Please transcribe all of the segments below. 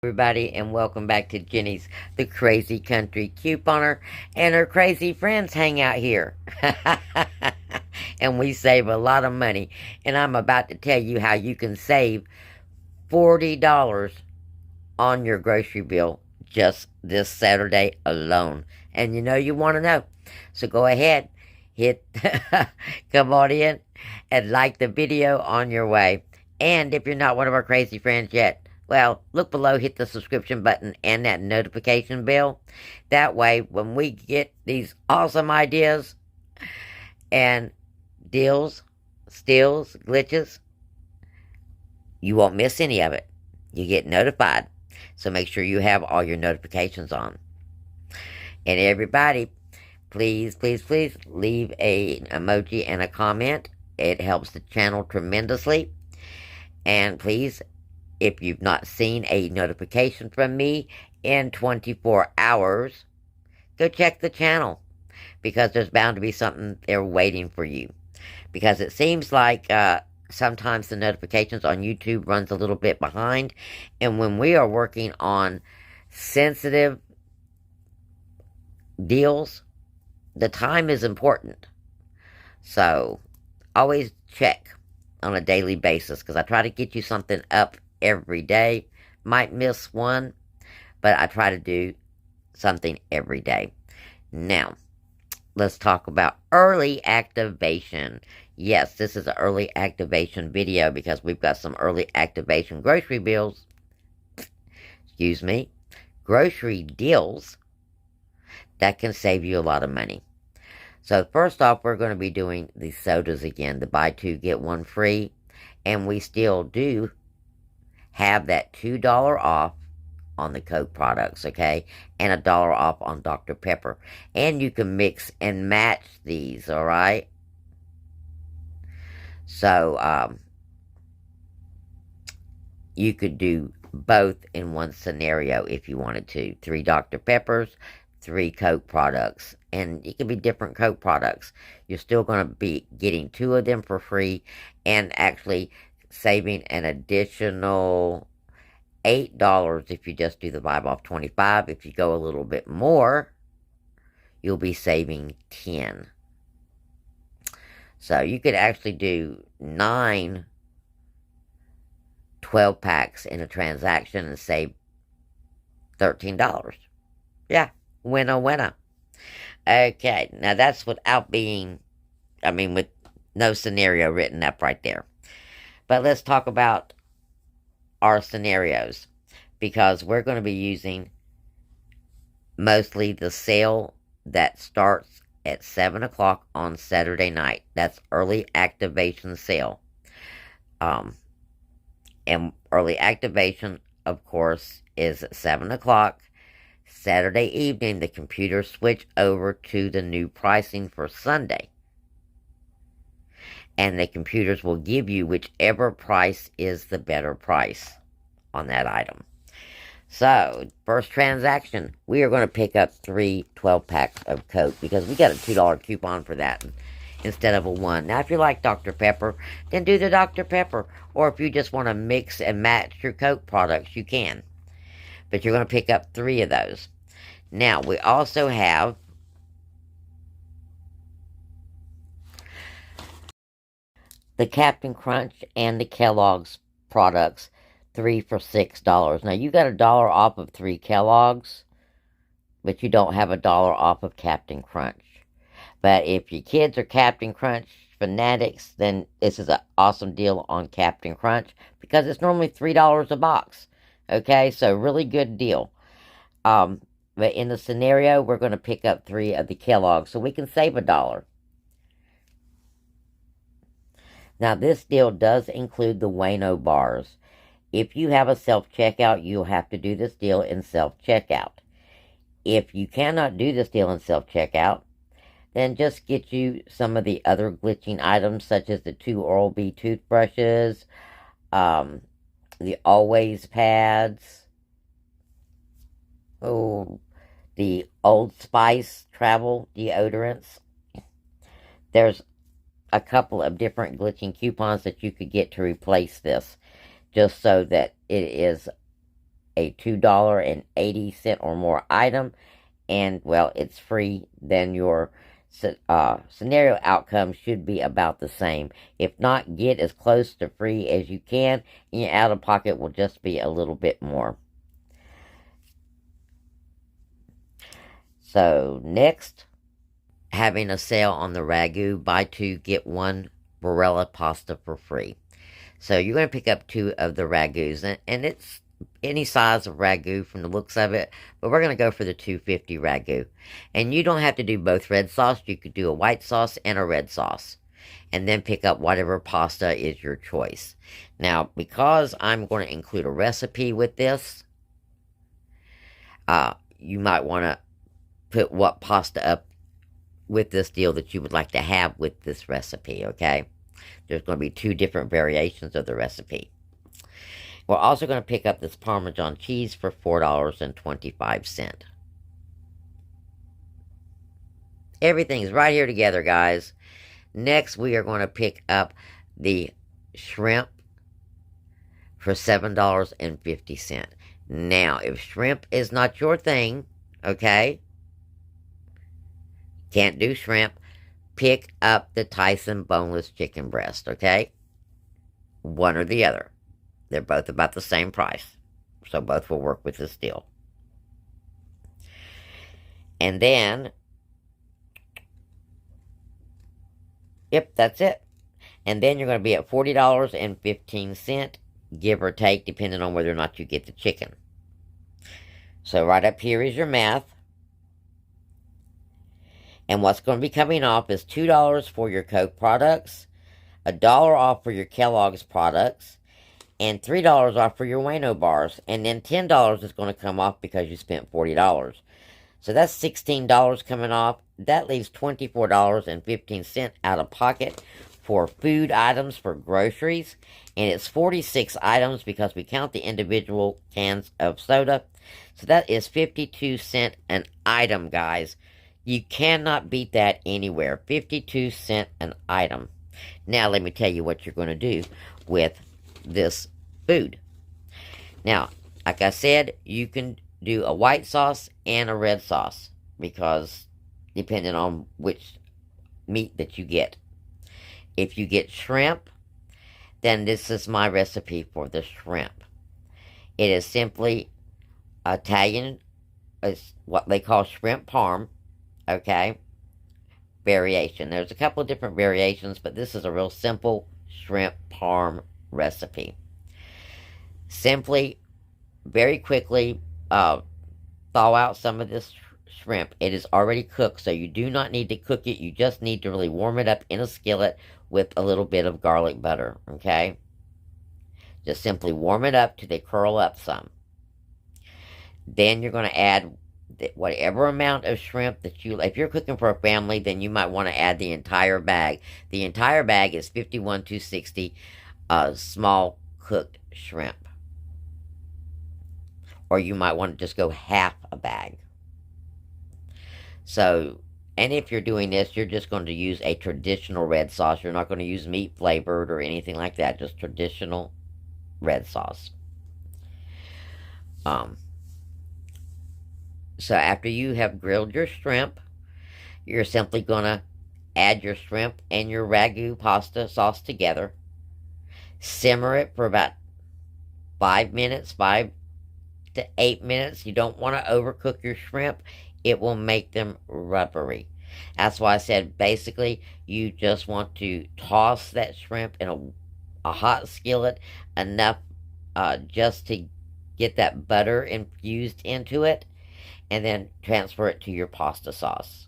Everybody, and welcome back to Jenny's the Crazy Country Couponer, and her crazy friends hang out here. And we save a lot of money. And I'm about to tell you how you can save $40 on your grocery bill just this Saturday alone. And you want to know. So go ahead, hit, come on in, and like the video on your way. And if you're not one of our crazy friends yet, well, look below, hit the subscription button and that notification bell. That way, when we get these awesome ideas and deals, steals, glitches, you won't miss any of it. You get notified. So make sure you have all your notifications on. And everybody, please, please, please leave an emoji and a comment. It helps the channel tremendously. And please, if you've not seen a notification from me in 24 hours, go check the channel, because there's bound to be something there waiting for you. Because it seems like sometimes the notifications on YouTube runs a little bit behind, and when we are working on sensitive deals, the time is important. So always check on a daily basis, because I try to get you something up every day. Might miss one, but I try to do something every day. Now, let's talk about early activation. Yes, this is an early activation video because we've got some early activation grocery bills. Excuse me. Grocery deals that can save you a lot of money. So first off, we're going to be doing the sodas again, the buy two, get one free. And we still do have that $2 off on the Coke products, okay? And $1 off on Dr. Pepper. And you can mix and match these, alright? So, you could do both in one scenario if you wanted to. 3 Dr. Peppers, 3 Coke products. And it could be different Coke products. You're still going to be getting 2 of them for free, and actually saving an additional $8 if you just do the 5 off 25. If you go a little bit more, you'll be saving 10. So you could actually do 9 12 packs in a transaction and save $13. Yeah, winner, winner. Okay, now that's without being, with no scenario written up right there. But let's talk about our scenarios, because we're going to be using mostly the sale that starts at 7 o'clock on Saturday night. That's early activation sale. And early activation, of course, is at 7 o'clock. Saturday evening, the computers switch over to the new pricing for Sunday. And the computers will give you whichever price is the better price on that item. So, first transaction, we are going to pick up 3 12-packs of Coke, because we got a $2 coupon for that instead of a 1. Now, if you like Dr. Pepper, then do the Dr. Pepper. Or if you just want to mix and match your Coke products, you can. But you're going to pick up 3 of those. Now, we also have the Captain Crunch and the Kellogg's products, 3 for $6. Now, you got $1 off of 3 Kellogg's, but you don't have $1 off of Captain Crunch. But if your kids are Captain Crunch fanatics, then this is an awesome deal on Captain Crunch, because it's normally $3 a box. Okay, so really good deal. But in the scenario, we're going to pick up 3 of the Kellogg's, so we can save $1. Now, this deal does include the Wayno bars. If you have a self-checkout, you'll have to do this deal in self-checkout. If you cannot do this deal in self-checkout, then just get you some of the other glitching items, such as the 2 Oral-B toothbrushes, the Always pads, the Old Spice travel deodorants. There's a couple of different glitching coupons that you could get to replace this, just so that it is a $2.80 or more item, and, well, it's free, then your scenario outcome should be about the same. If not, get as close to free as you can, and your out-of-pocket will just be a little bit more. So, next, having a sale on the Ragu, buy 2, get 1 Barilla pasta for free. So you're going to pick up 2 of the Ragus, and it's any size of Ragu from the looks of it, but we're going to go for the 250 Ragu. And you don't have to do both red sauce. You could do a white sauce and a red sauce, and then pick up whatever pasta is your choice. Now, because I'm going to include a recipe with this, you might want to put what pasta up with this deal that you would like to have with this recipe, okay? There's going to be 2 different variations of the recipe. We're also going to pick up this Parmesan cheese for $4.25. Everything's right here together, guys. Next, we are going to pick up the shrimp for $7.50. Now, if shrimp is not your thing, okay, can't do shrimp, pick up the Tyson boneless chicken breast, okay? One or the other. They're both about the same price. So both will work with this deal. And then, yep, that's it. And then you're going to be at $40.15, give or take, depending on whether or not you get the chicken. So right up here is your math. And what's going to be coming off is $2 for your Coke products, $1 off for your Kellogg's products, and $3 off for your Wayno bars. And then $10 is going to come off because you spent $40. So that's $16 coming off. That leaves $24.15 out of pocket for food items, for groceries. And it's 46 items because we count the individual cans of soda. So that is 52 cents an item, guys. You cannot beat that anywhere. 52 cents an item. Now, let me tell you what you're going to do with this food. Now, like I said, you can do a white sauce and a red sauce, because depending on which meat that you get. If you get shrimp, then this is my recipe for the shrimp. It is simply Italian, it's what they call shrimp parm. Okay, variation. There's a couple of different variations, but this is a real simple shrimp parm recipe. Simply, very quickly, thaw out some of this shrimp. It is already cooked, so you do not need to cook it. You just need to really warm it up in a skillet with a little bit of garlic butter, okay? Just simply warm it up till they curl up some. Then you're going to add whatever amount of shrimp that if you're cooking for a family, then you might want to add the entire bag. The entire bag is 51,260 small cooked shrimp. Or you might want to just go half a bag. So, and if you're doing this, you're just going to use a traditional red sauce. You're not going to use meat flavored or anything like that. Just traditional red sauce. So after you have grilled your shrimp, you're simply going to add your shrimp and your Ragu pasta sauce together. Simmer it for about 5 minutes, 5 to 8 minutes. You don't want to overcook your shrimp. It will make them rubbery. That's why I said basically you just want to toss that shrimp in a hot skillet enough just to get that butter infused into it, and then transfer it to your pasta sauce.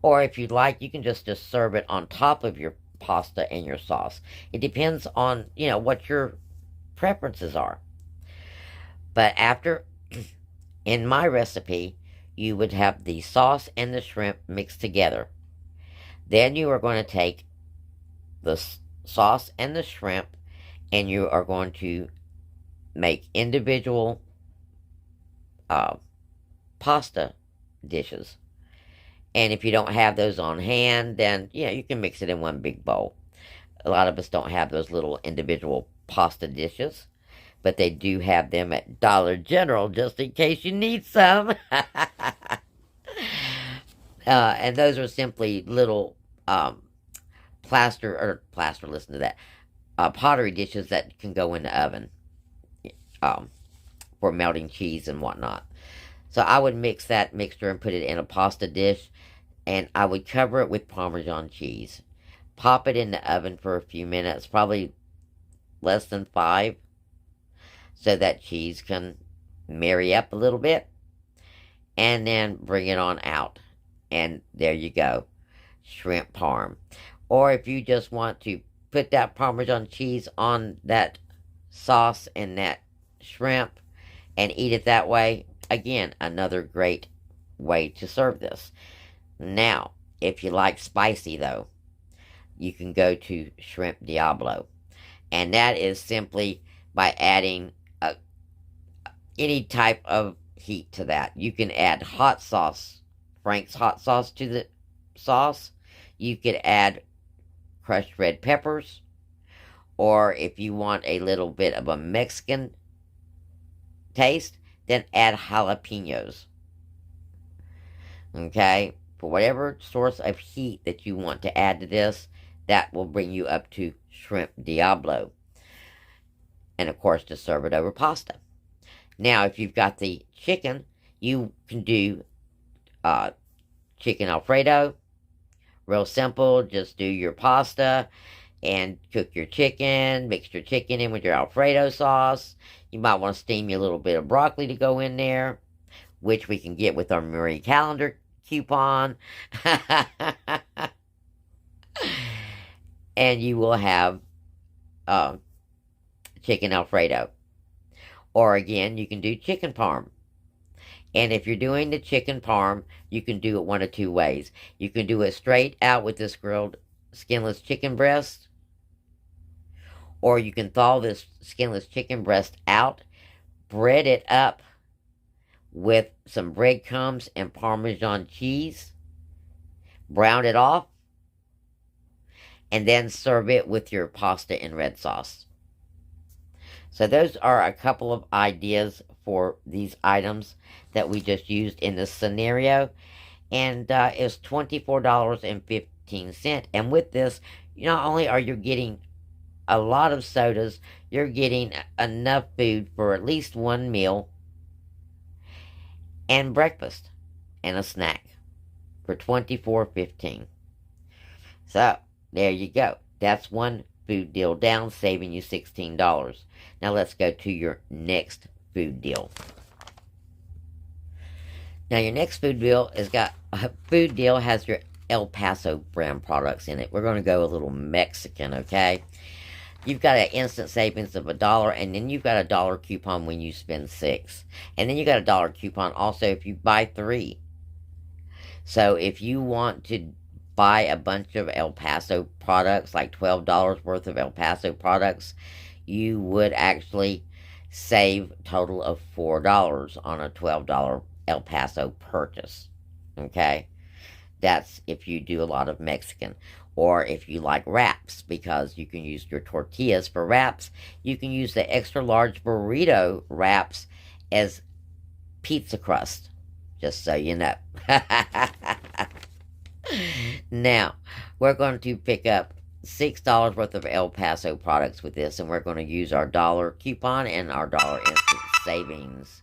Or if you'd like, you can just serve it on top of your pasta and your sauce. It depends on, what your preferences are. But after, in my recipe, you would have the sauce and the shrimp mixed together. Then you are going to take the sauce and the shrimp, and you are going to make individual pasta dishes. And if you don't have those on hand, then you can mix it in one big bowl. A lot of us don't have those little individual pasta dishes, but they do have them at Dollar General just in case you need some. And those are simply little listen to that, pottery dishes that can go in the oven um, for melting cheese and whatnot. So I would mix that mixture and put it in a pasta dish, and I would cover it with Parmesan cheese. Pop it in the oven for a few minutes, probably less than 5, so that cheese can marry up a little bit, and then bring it on out. And there you go, shrimp parm. Or if you just want to put that Parmesan cheese on that sauce and that shrimp and eat it that way, again, another great way to serve this. Now, if you like spicy though, you can go to Shrimp Diablo. And that is simply by adding any type of heat to that. You can add hot sauce, Frank's hot sauce to the sauce. You could add crushed red peppers. Or if you want a little bit of a Mexican taste, then add jalapenos. Okay? For whatever source of heat that you want to add to this, that will bring you up to Shrimp Diablo. And of course, to serve it over pasta. Now, if you've got the chicken, you can do chicken Alfredo. Real simple. Just do your pasta and cook your chicken. Mix your chicken in with your Alfredo sauce. You might want to steam you a little bit of broccoli to go in there, which we can get with our Marie Calendar coupon. And you will have chicken Alfredo. Or again, you can do chicken parm. And if you're doing the chicken parm, you can do it one of two ways. You can do it straight out with this grilled skinless chicken breast. Or you can thaw this skinless chicken breast out, bread it up with some breadcrumbs and Parmesan cheese, brown it off, and then serve it with your pasta and red sauce. So those are a couple of ideas for these items that we just used in this scenario. And it's $24.15. And with this, not only are you getting a lot of sodas, you're getting enough food for at least one meal and breakfast and a snack for $24.15. So there you go. That's one food deal down, saving you $16. Now let's go to your next food deal. Now your next food deal has your El Paso brand products in it. We're going to go a little Mexican, okay? You've got an instant savings of $1, and then you've got a $1 coupon when you spend $6. And then you got a $1 coupon also if you buy 3. So if you want to buy a bunch of El Paso products, like $12 worth of El Paso products, you would actually save a total of $4 on a $12 El Paso purchase. Okay? That's if you do a lot of Mexican. Or if you like wraps, because you can use your tortillas for wraps. You can use the extra large burrito wraps as pizza crust. Just so you know. Now, we're going to pick up $6 worth of El Paso products with this, and we're going to use our $1 coupon and our $1 instant savings.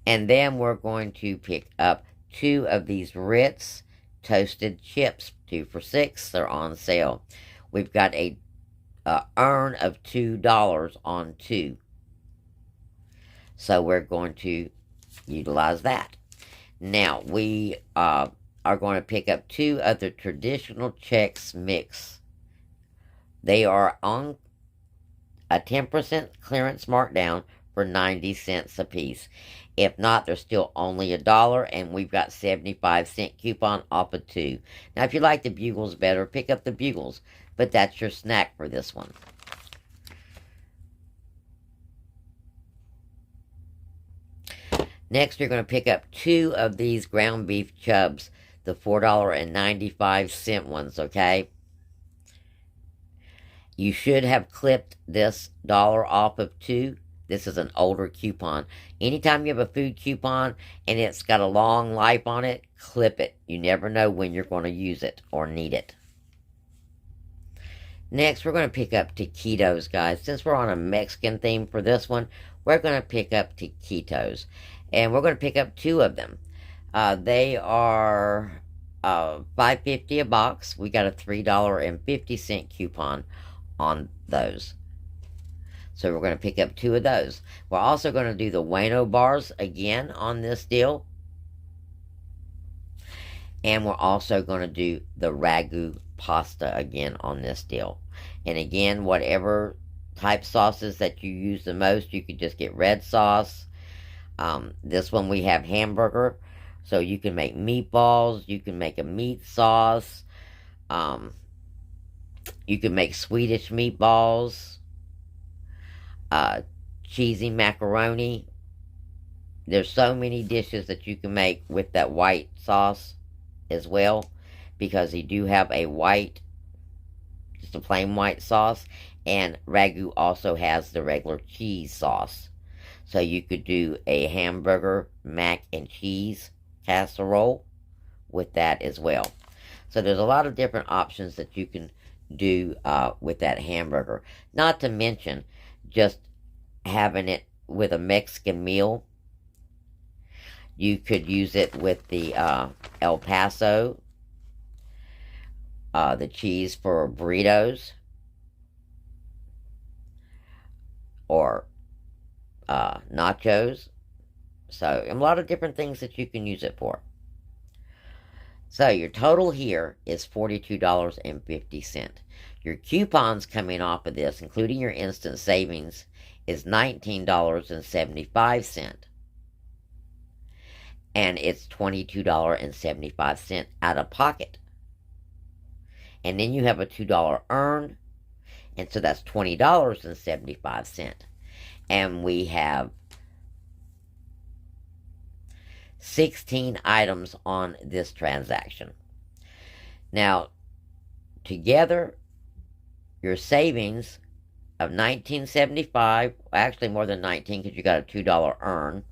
And then we're going to pick up 2 of these Ritz toasted chips, 2 for $6. They're on sale. We've got a earn of $2 on 2. So we're going to utilize that. Now, we are going to pick up 2 of the traditional Chex Mix. They are on a 10% clearance markdown for 90 cents a piece. If not, they're still only $1, and we've got 75-cent coupon off of 2. Now, if you like the Bugles better, pick up the Bugles, but that's your snack for this one. Next, you're going to pick up 2 of these ground beef chubs, the $4.95 ones, okay? You should have clipped this dollar off of 2. This is an older coupon. Anytime you have a food coupon and it's got a long life on it, clip it. You never know when you're going to use it or need it. Next, we're going to pick up taquitos, guys. Since we're on a Mexican theme for this one, we're going to pick up taquitos. And we're going to pick up 2 of them. They are $5.50 a box. We got a $3.50 coupon on those. So we're going to pick up 2 of those. We're also going to do the Bueno bars again on this deal. And we're also going to do the Ragu pasta again on this deal. And again, whatever type sauces that you use the most, you could just get red sauce. This one we have hamburger. So you can make meatballs. You can make a meat sauce. You can make Swedish meatballs. Cheesy macaroni. There's so many dishes that you can make with that white sauce as well, because you do have a white, just a plain white sauce, and Ragu also has the regular cheese sauce. So you could do a hamburger, mac and cheese casserole with that as well. So there's a lot of different options that you can do with that hamburger. Not to mention just having it with a Mexican meal. You could use it with the El Paso, the cheese for burritos, or nachos. So a lot of different things that you can use it for. So your total here is $42.50. Your coupons coming off of this, including your instant savings, is $19.75. And it's $22.75 out of pocket. And then you have a $2 earn. And so that's $20.75. And we have 16 items on this transaction. Now, together, your savings of $19.75, actually more than 19 because you got a $2 earn.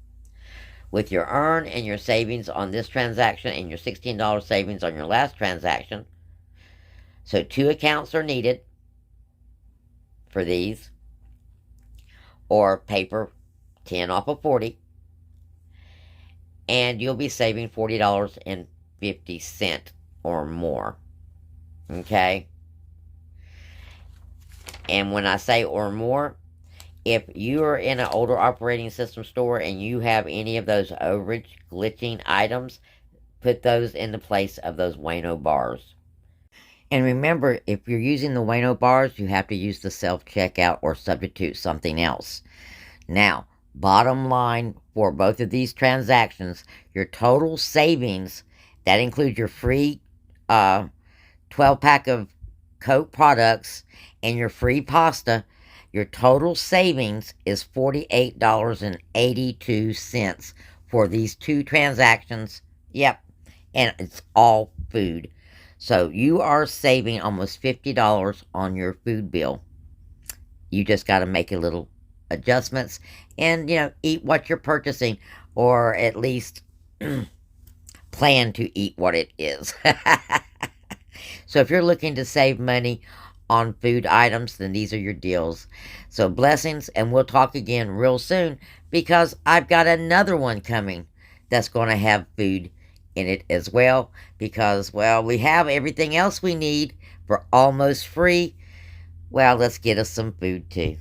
With your earn and your savings on this transaction and your $16 savings on your last transaction. So 2 accounts are needed for these. Or paper 10 off of 40. And you'll be saving $40.50 or more. Okay? And when I say or more, if you are in an older operating system store and you have any of those overage glitching items, put those in the place of those Bueno bars. And remember, if you're using the Bueno bars, you have to use the self-checkout or substitute something else. Now, bottom line for both of these transactions, your total savings, that includes your free 12-pack of Coke products and your free pasta, your total savings is $48.82 for these 2 transactions. Yep, and it's all food. So you are saving almost $50 on your food bill. You just got to make a little adjustments and, eat what you're purchasing, or at least plan to eat what it is. So if you're looking to save money on food items, then these are your deals. So blessings, and we'll talk again real soon, because I've got another one coming that's going to have food in it as well, because, well, we have everything else we need for almost free. Well, let's get us some food too.